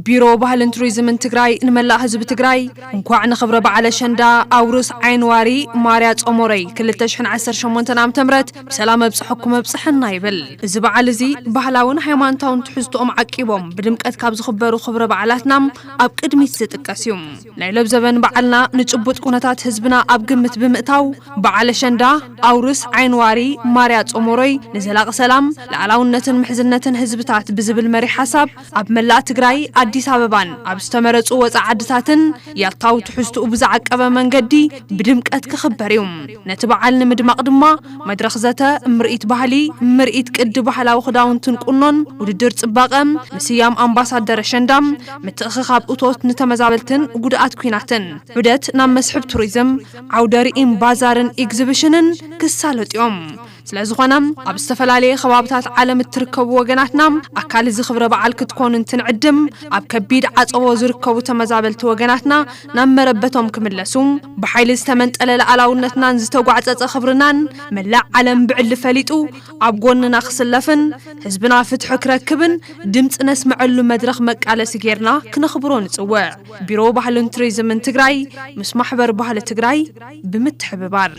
بيرو ባህልን ቱሪዝምን ትግራይ ንመላእ ህዝቢ ትግራይ እንኳዕ ንኽብረ በዓል አሸንዳ አውርስ ዓይንዋሪ ማርያ ጾሞረይ 2018 ዓ.ም በሰላም ኣብጽሕኩም ኣብጽሕና ይብል እዚ በዓል እዚ ባህላውን ሃይማኖታውን ትሕዝቶኦም ዓቂቦም ብድምቀት ካብ ዝኽበሩ ክብረ በዓላትናም ኣብ ቅድሚት ዝጥቀስ እዩ ናይ ለብዘበን በዓልና ንጭቡጥ ኩነታት ህዝብና ኣብ ግምት ብምእታው በዓል አሸንዳ አውርስ ዓይንዋሪ ማርያ ጾሞረይ ንዘላቂ ሰላም ለዓላውነትን ምሕዝነትን ህዝብታት ብዝብል መሪ ሓሳብ ኣብ መላእ ትግራይ አዲስ አበባን ኣብ ዝተመረጹ ወጻዓድታትን ያታው ትሕዝቱ ብዛዓቀበ መንገዲ ብድምቀት ክኽበር እዩ ነቲ በዓል ንምድማቕ ድማ መድረኽ ዘተ ምርኢት ባህሊ ምርኢት ቅዲ ባህላዊ ክዳውንትን ቁኖን ውድድር ጽባቐም ምስያም ኣምባሳደር አሸንዳም ምትእኽኻብ እቶት ንተመዛበልትን ጉድኣት ኩናትን ዑደት ናብ መስሕብ ቱሪዝም ዓውደሪኢን ባዛርን ኤግዚቢሽንን ክሳለጥዮም ስለዝኾነም ኣብ ዝተፈላለዩ ከባቢታት ዓለም እትርከቡ ወገናትና ኣካል እዚ ክብረ በዓል ክትኮኑ እንትንዕድም ኣብ ከቢድ ዓጸቦ ዝርከቡ ተመዛበልቲ ወገናትና ናብ መረበቶም ክምለሱ ብሓይሊ ዝተመንጠለ ለዓላውነትናን ዝተጓዕጸጸ ክብርናን መላእ ዓለም ብዕሊ ፈሊጡ ኣብ ጎንና ክስለፍን ህዝብና ፍትሒ ክረክብን ድምፂ ነስምዐሉ መድረኽ መቃለሲ ጌርና ክነኽብሮ ንጽውዕ ቢሮ ባህልን ቱሪዝምን ትግራይ ምስ ማሕበር ባህሊ ትግራይ ብምትሕብባር